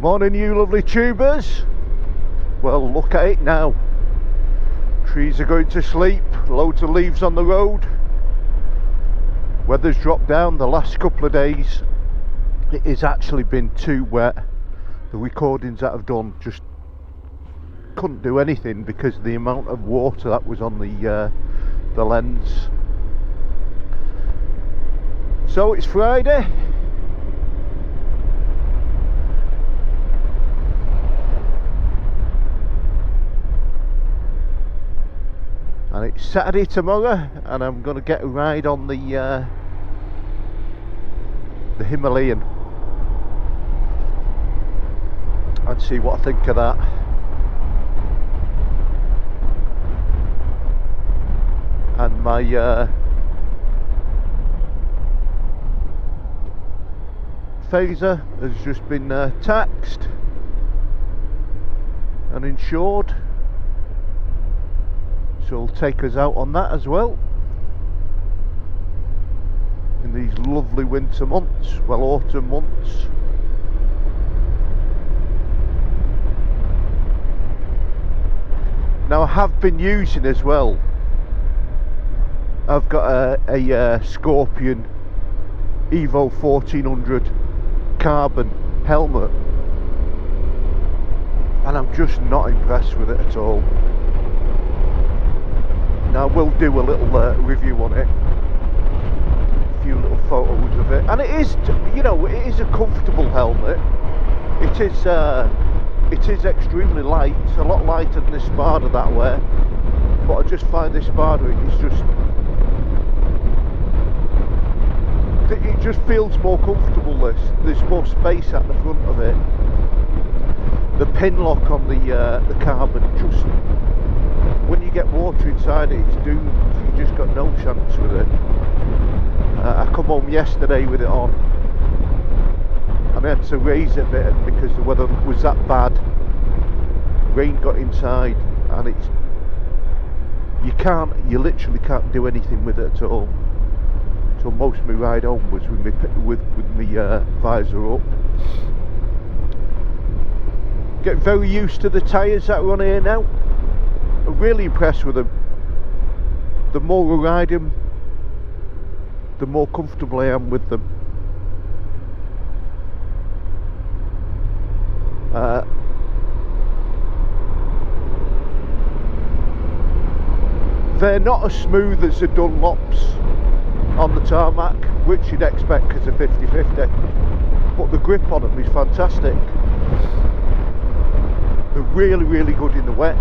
Morning, you lovely tubers. Well, look at it now. Trees are going to sleep, loads of leaves on the road. Weather's dropped down the last couple of days. It has actually been too wet. The recordings that I've done just couldn't do anything because of the amount of water that was on the lens. So it's Friday. And it's Saturday tomorrow, and I'm going to get a ride on the Himalayan and see what I think of that. And my phaser has just been taxed and insured. So it'll take us out on that as well in these lovely winter months, well, autumn months. Now I have been using as well, I've got a Scorpion Evo 1400 carbon helmet, and I'm just not impressed with it at all. Now I will do a little review on it, a few little photos of it, and it is, you know, it is a comfortable helmet. It is extremely light. It's a lot lighter than the Spada that way, but I just find this Spada it just feels more comfortable. There's more space at the front of it. The pin lock on the carbon, just when you get water inside it, it's doomed. You just got no chance with it. I come home yesterday with it on, and I had to raise it a bit because the weather was that bad. Rain got inside, and you literally can't do anything with it at all. So most of my ride home was with my visor up. Get very used to the tyres that are on here now. I'm really impressed with them. The more I ride them, the more comfortable I am with them. They're not as smooth as the Dunlops on the tarmac, which you'd expect because of 50/50, but the grip on them is fantastic. They're really, really good in the wet.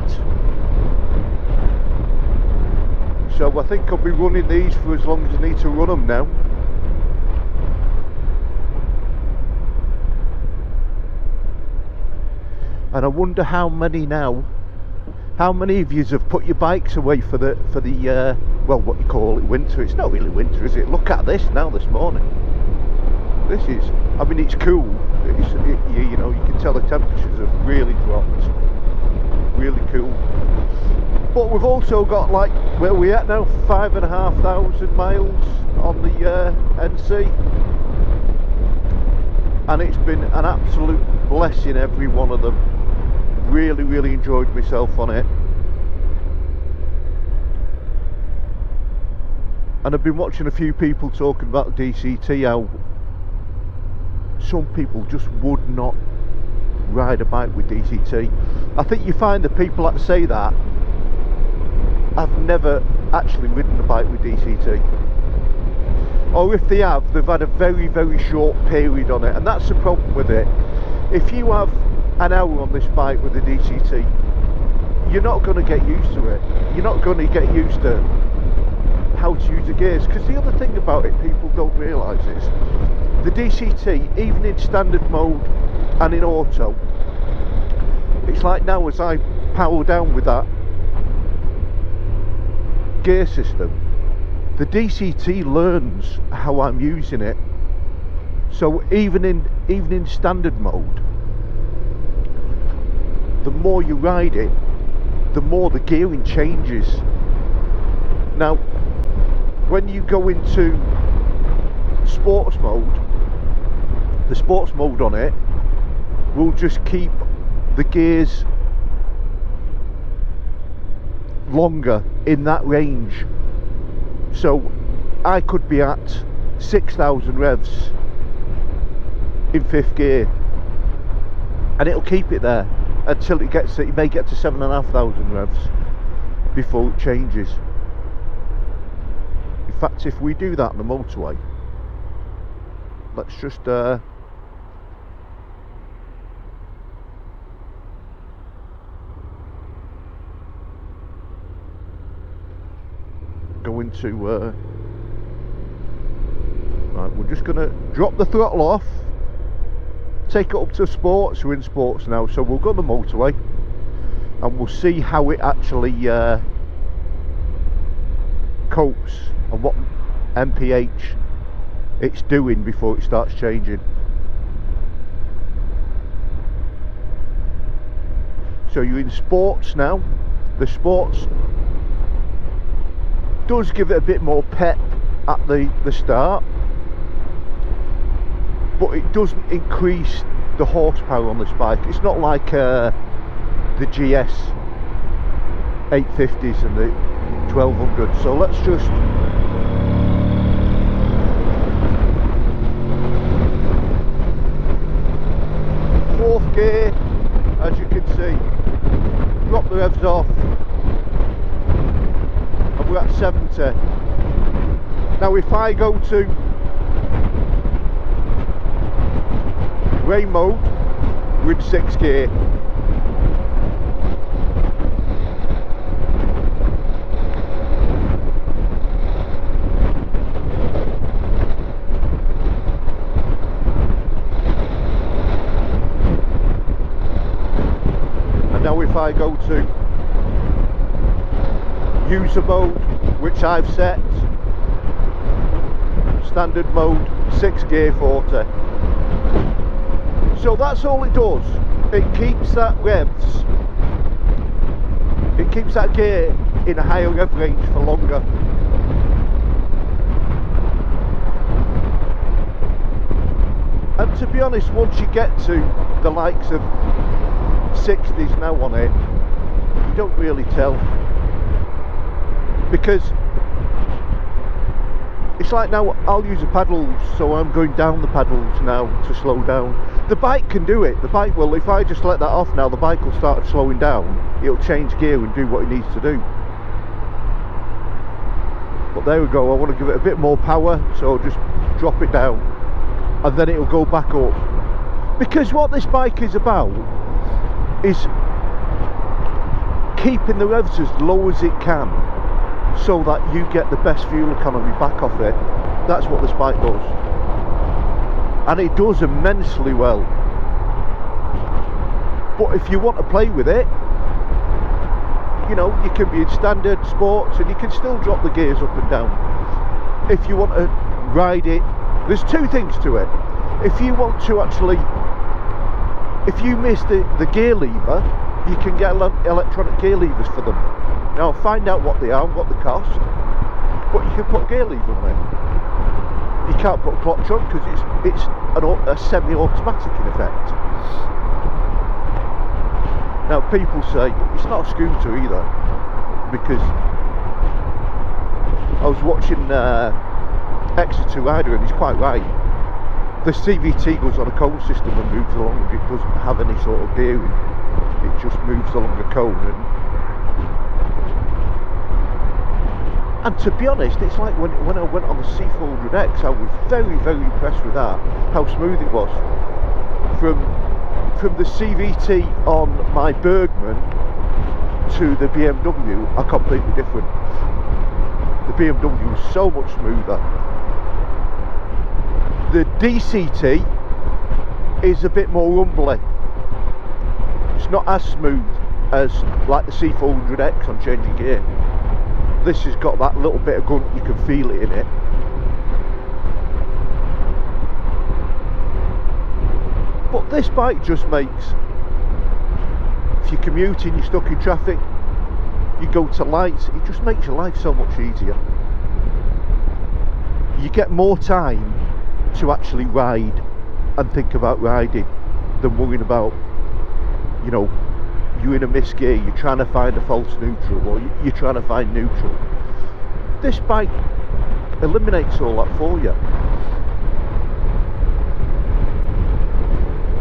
So I think I'll be running these for as long as I need to run them now. And I wonder how many of you have put your bikes away for the well, what you call it, winter. It's not really winter, is it? Look at this now this morning. This is, I mean, it's cool. You know, you can tell the temperatures have really dropped. Really cool. But we've also got, like, where are we at now? 5,500 miles on the NC, and it's been an absolute blessing, every one of them. Really, really enjoyed myself on it. And I've been watching a few people talking about DCT, how some people just would not ride a bike with DCT. I think you find the people that say that I've never actually ridden a bike with DCT, or if they have, they've had a very, very short period on it, and that's the problem with it. If you have an hour on this bike with a DCT, you're not going to get used to it. You're not going to get used to how to use the gears, because the other thing about it people don't realise is the DCT, even in standard mode and in auto, it's like now as I power down with that gear system, the DCT learns how I'm using it. So even in standard mode, the more you ride it, the more the gearing changes. Now when you go into sports mode, the sports mode on it, will just keep the gears longer in that range. So I could be at 6,000 revs in 5th gear and it'll keep it there until it may get to 7,500 revs before it changes. In fact, if we do that on the motorway, let's just go into right, we're just gonna drop the throttle off, take it up to sports. We're in sports now, so we'll go on the motorway and we'll see how it actually copes and what mph it's doing before it starts changing. So you're in sports now. The sports does give it a bit more pep at the start, but it doesn't increase the horsepower on this bike. It's not like the GS 850s and the 1200. So let's just fourth gear, as you can see, drop the revs off and we're at 70. Now if I go to rain mode, we're in 6th gear. And now if I go to user mode, which I've set standard mode, 6th gear 40. So that's all it does. It keeps that revs, it keeps that gear in a higher rev range for longer. And to be honest, once you get to the likes of 60s now on it, you don't really tell, because it's like now I'll use the paddles, so I'm going down the paddles now to slow down. The bike can do it. The bike will, if I just let that off now, the bike will start slowing down. It'll change gear and do what it needs to do. But there we go. I want to give it a bit more power, so I'll just drop it down and then it'll go back up. Because what this bike is about is keeping the revs as low as it can, so that you get the best fuel economy back off it. That's what this bike does, and it does immensely well. But if you want to play with it, you know, you can be in standard, sports, and you can still drop the gears up and down. If you want to ride it, there's two things to it. If you want to actually, if you miss the gear lever, you can get electronic gear levers for them. Now find out what they are and what they cost, but you can put gear lever on it. You can't put a clutch on because it's a semi-automatic in effect. Now people say it's not a scooter either, because I was watching Exeter Rider and he's quite right. The CVT goes on a cone system and moves along. It doesn't have any sort of gearing. It just moves along a cone. And to be honest, it's like when I went on the C400X, I was very, very impressed with that, how smooth it was. From the CVT on my Bergman to the BMW are completely different. The BMW was so much smoother. The DCT is a bit more rumbly. It's not as smooth as like the C400X on changing gear. This has got that little bit of grunt, you can feel it in it. But this bike just makes, if you're commuting, you're stuck in traffic, you go to lights, it just makes your life so much easier. You get more time to actually ride and think about riding. than worrying about, you know, you're in a misgear, you're trying to find a false neutral, or you're trying to find neutral. This bike eliminates all that for you.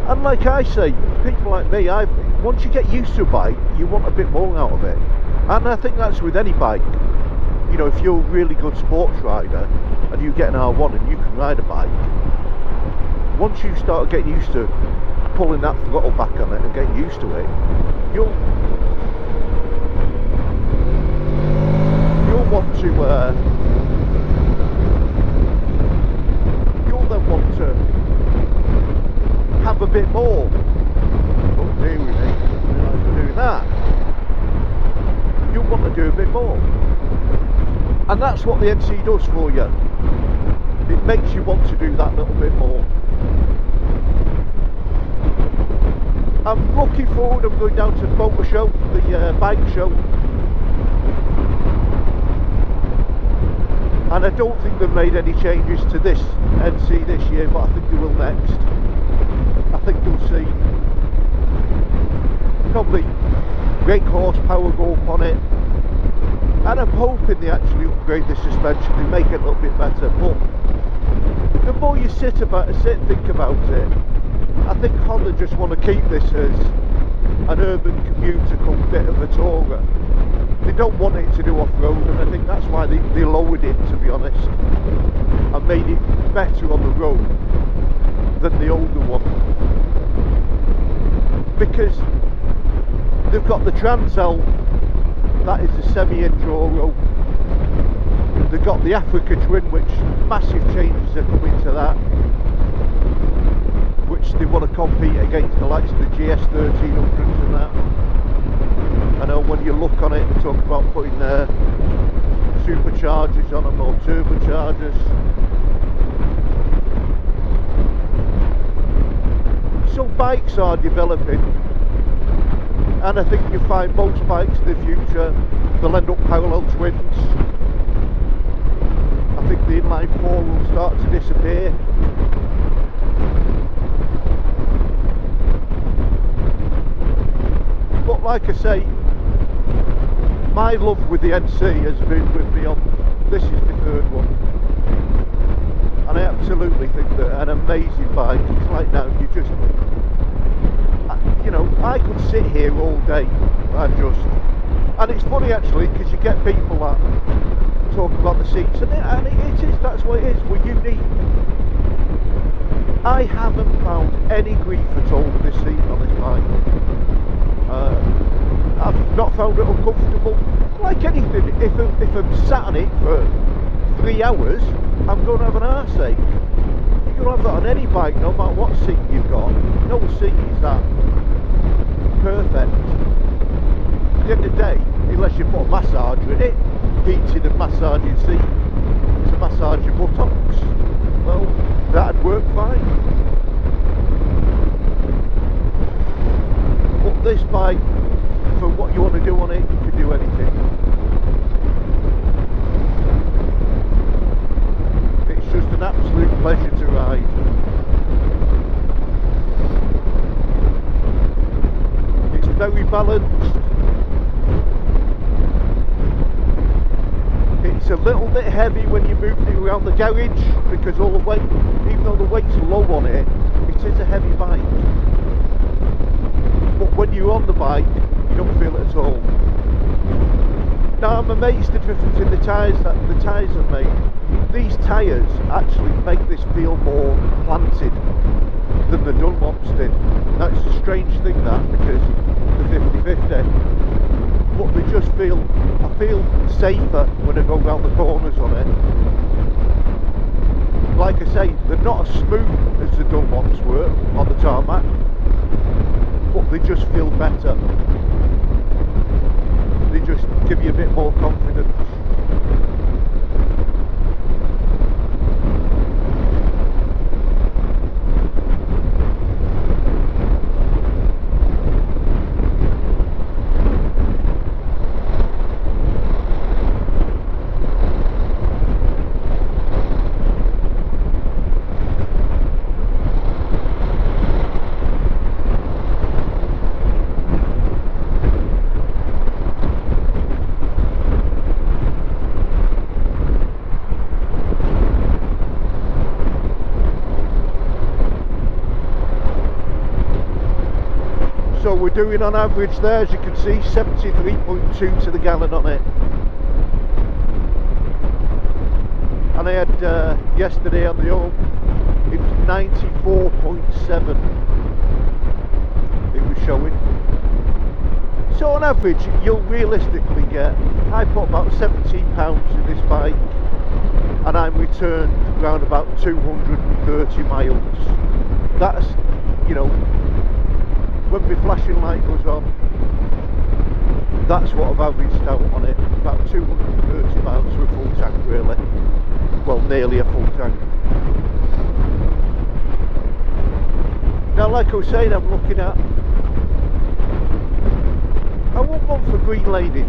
And like I say, people like me, once you get used to a bike, you want a bit more out of it. And I think that's with any bike. You know, if you're a really good sports rider and you get an R1 and you can ride a bike, once you start getting used to pulling that throttle back on it and getting used to it, you'll want to you'll then want to have a bit more. Oh dear me, I'm doing that. You'll want to do a bit more, and that's what the NC does for you. It makes you want to do that little bit more. I'm looking forward. I'm going down to the motor show, the bike show, and I don't think they've made any changes to this NC this year, but I think they will next. I think you'll see probably brake horsepower go up on it, and I'm hoping they actually upgrade the suspension, they make it a little bit better. But the more you sit and think about it, I think Honda just want to keep this as an urban commuter called bit of a tourer. They don't want it to do off-road, and I think that's why they lowered it, to be honest, and made it better on the road than the older one. Because they've got the Transel, that is a semi-enduro. They've got the Africa Twin, which massive changes are coming to that, which they want to compete against the likes of the GS1300s and that. I know when you look on it, they talk about putting superchargers on them, or turbochargers. So bikes are developing, and I think you find most bikes in the future, they'll end up parallel twins. I think the inline 4 will start to disappear. But like I say, my love with the NC has been with me on, this is my third one, and I absolutely think that an amazing bike. It's like now you just, you know, I could sit here all day and it's funny actually, because you get people that talk about the seats, and it is, that's what it is, we're unique. I haven't found any grief at all with this seat on this bike. I've not found it uncomfortable. Like anything, if I'm sat on it for 3 hours, I'm going to have an arseache. You're going to have that on any bike, no matter what seat you've got. No seat is that perfect. At the end of the day, unless you put a massager in it, heated and massaging seat to massage your buttocks, well, that'd work fine. But this bike, for what you want to do on it, you can do anything. It's just an absolute pleasure to ride. It's very balanced. It's a little bit heavy when you're moving it around the garage, because all the weight, even though the weight's low on it, it is a heavy bike. But when you're on the bike, you don't feel it at all. Now I'm amazed at the difference in the tyres that the tyres have made. These tyres actually make this feel more planted than the Dunlops did. That's a strange thing, that, because the 50/50. But they just feel, I feel safer when I go round the corners on it. Like I say, they're not as smooth as the Dunlops were on the tarmac, but they just feel better. They just give you a bit more confidence. doing on average there, as you can see, 73.2 to the gallon on it. And I had yesterday on the home, it was 94.7 it was showing. So on average you'll realistically get, I put about £17 in this bike and I'm returned around about 230 miles. That's, you know, when my flashing light goes on, that's what I've averaged out on it, about 230 miles for a full tank really. Well, nearly a full tank. Now like I was saying, I'm looking at, I won't go for green laning.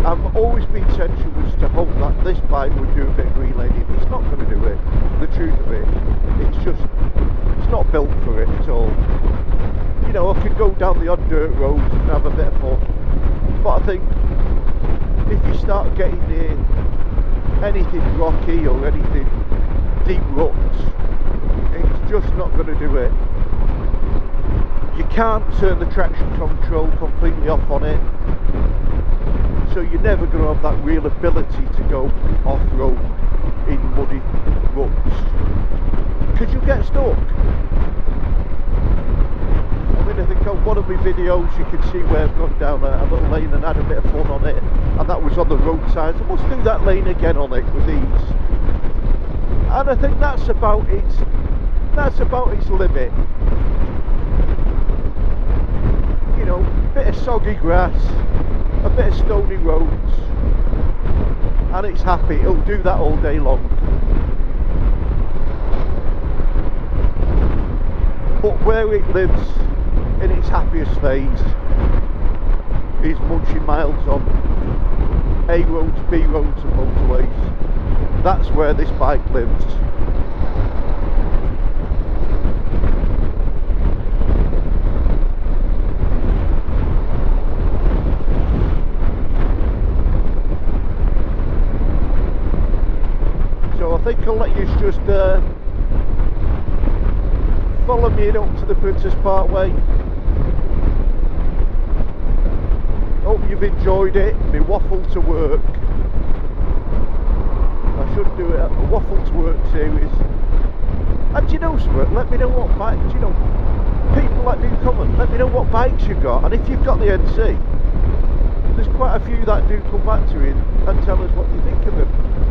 I've always been sensuous to hope that this bike would do a bit of green laning. It's not going to do it, the truth of it. It's just, it's not built for it at all. You know, I could go down the odd dirt roads and have a bit of fun, but I think if you start getting near anything rocky or anything deep ruts, it's just not going to do it. You can't turn the traction control completely off on it, so you're never going to have that real ability to go off-road in muddy ruts, because you get stuck. I mean, I think on one of my videos you can see where I've gone down a little lane and had a bit of fun on it, and that was on the roadside. I must do that lane again on it with ease, and I think that's about its limit. You know, a bit of soggy grass, a bit of stony roads, and it's happy. It'll do that all day long. But where it lives in its happiest phase is munching miles on A roads, B roads and motorways. That's where this bike lives. So I think I'll let you just follow me up to the Princess Parkway. Hope you've enjoyed it. My waffle to work. I should do it, a waffle to work series. And do you know something? Let me know what bikes, you know, people that do comment, let me know what bikes you've got, and if you've got the NC, there's quite a few that do come back to you and tell us what you think of them.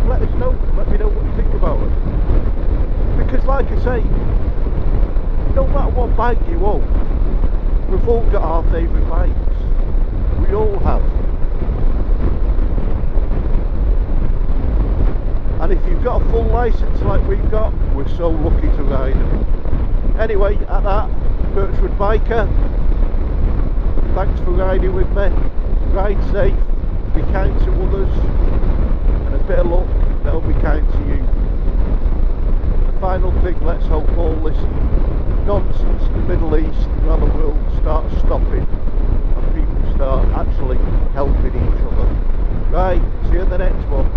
Let us know, let me know what you think about them. Because like I say, no matter what bike you own, we've all got our favourite bikes. We all have. And if you've got a full licence like we've got, we're so lucky to ride them. Anyway, at that, Birchwood Biker, thanks for riding with me. Ride safe, be kind to others, and a bit of luck, they'll be kind to you. The final thing, let's hope all this nonsense in the Middle East and around the world starts stopping and people start actually helping each other. Right, see you in the next one.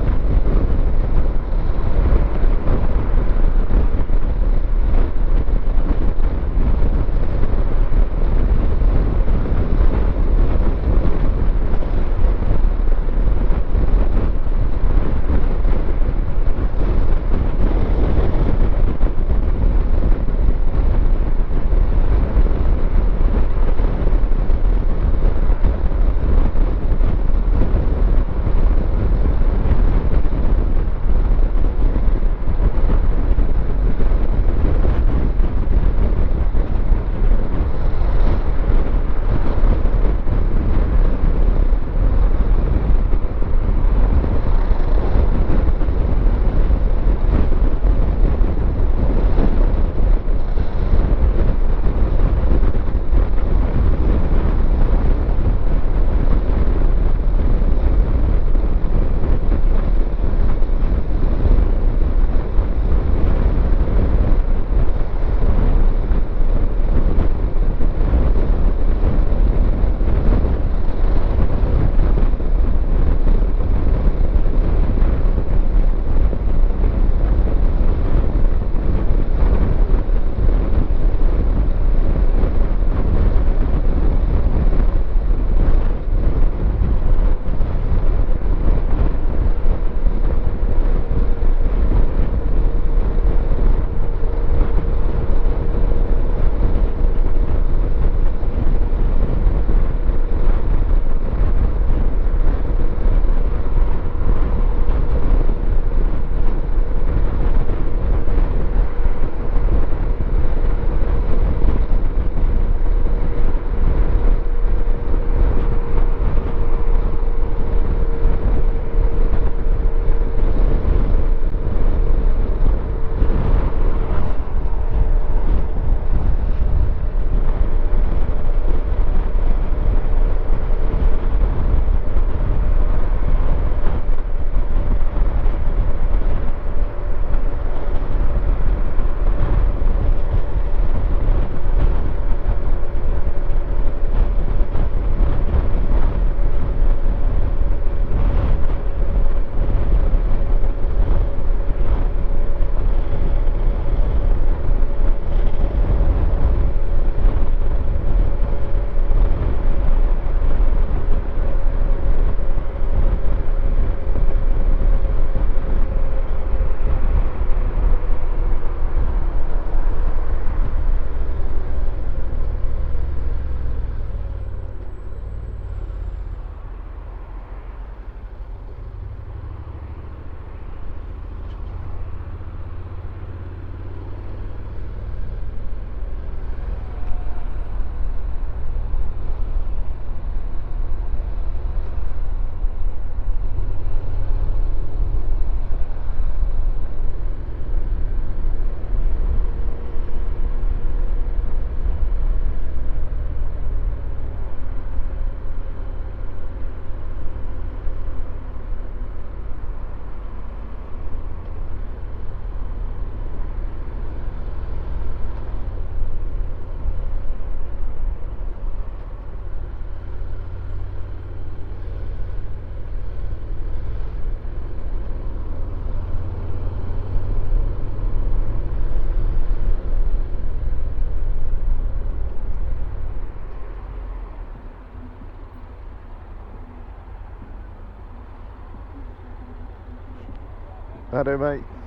I do, mate.